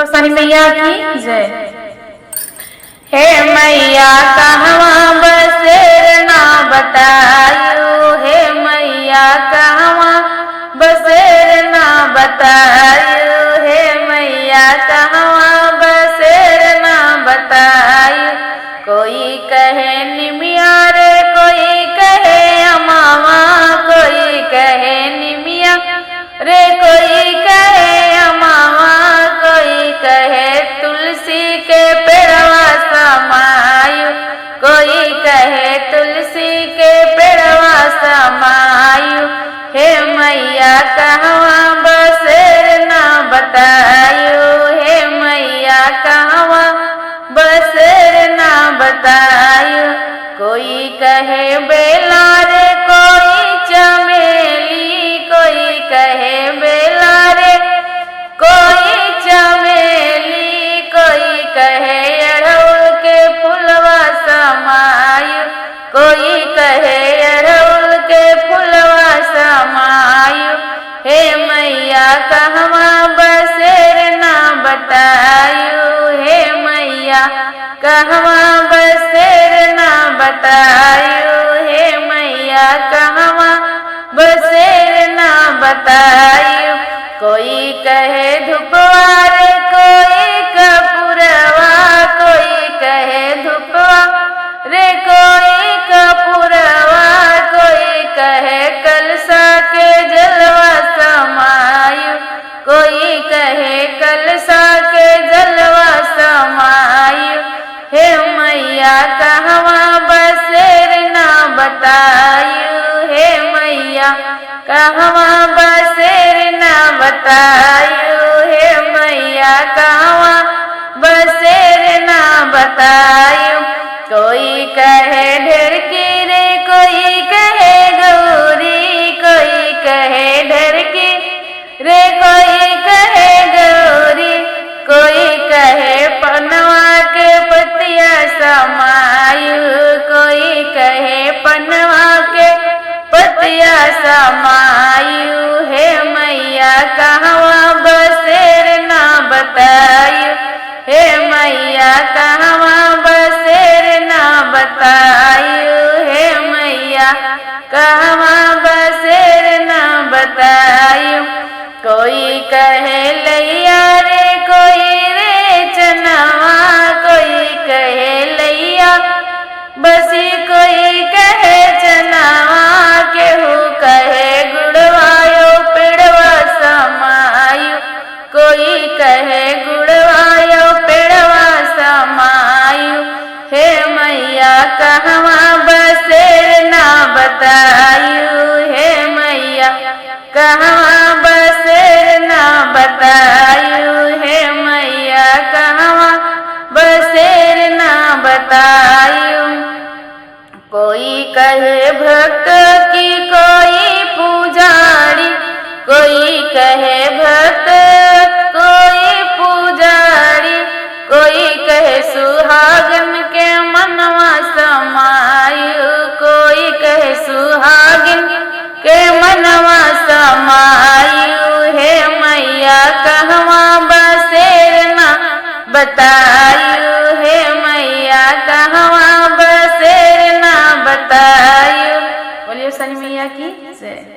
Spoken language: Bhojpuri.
सनी मैया की जय। हे मैया कहवा बसेर ना बतायो, हे मैया कहवा बसेर ना बतायो, हे मैया कहवा बसेर ना बतायो। कोई कहे निमिया रे, कोई कहे अमावा, कोई कहे निमिया रे, कोई कहे अमावा, कोई कहे तुलसी के पेड़वा समायु, कोई कहे तुलसी के पेड़वा समायु। हे मैया कहवा बसेर ना बतायो, हे मैया कहवा बसेर ना बतायो। कोई कहे बेला रे, कोई चमेली, कोई कहे बेला रे, कोई चमेली, कोई कहे अड़हुल के फुलवा समायु, कोई कहे अड़हुल के फुलवा समायु। हे मैया कहवा बसेर ना बतायो, हे मैया कहवा बसेर ना बतायो, हे मैया कहवा बसेर ना बतायो। कोई कहे धुपवा रे, कोई कपूरवा, कोई कहे धुपवा रे, कोई कपूरवा, कोई कहे कलसा के जलवा समायु, कोई कहे कलसा के जलवा समायु। हे मैया कहवा बसेर ना बतायो, हे मैया कहवा बसेर ना बतायो, हे मैया कहवा बसेर ना बतायो। कोई कहे ढेरकी रे, कोई कहे गौरी, कोई कहे ढेरकी रे, कोई कहे गौरी, कोई कहे पनवा के पतिया समायु, कोई कहे पनवा के पतिया समायु। हे मैया कहवा बसेर ना बतायो, हे मैया कहवा बसेर ना बतायो, हे मैया कहवा बसेर ना बतायो। कोई कहे लैया रे, कोई रे चनवा, कोई कहे लैया बसी, कोई कहे चनवा, केहू कहे गुड़वायो पेड़वा समायु, कोई कहे गुड़वायो पेड़वा समायु। हे मैया कहवा बसेर ना बतायो, हे मैया कहवा बसेर ना बतायो, हे मैया कहवा बसेर ना बतायो। कोई कहे भक्त की, कोई पुजारी, कोई कहे भक्त, कोई पुजारी, कोई कहे सुहागन के मनवा समायु, कोई कहे सुहागिन के मनवा समायु। हे मैया कहवा बसेर ना बतायो, हे मैया कहवा बसेर ना बतायो। बोलिए सनी मैया की जय।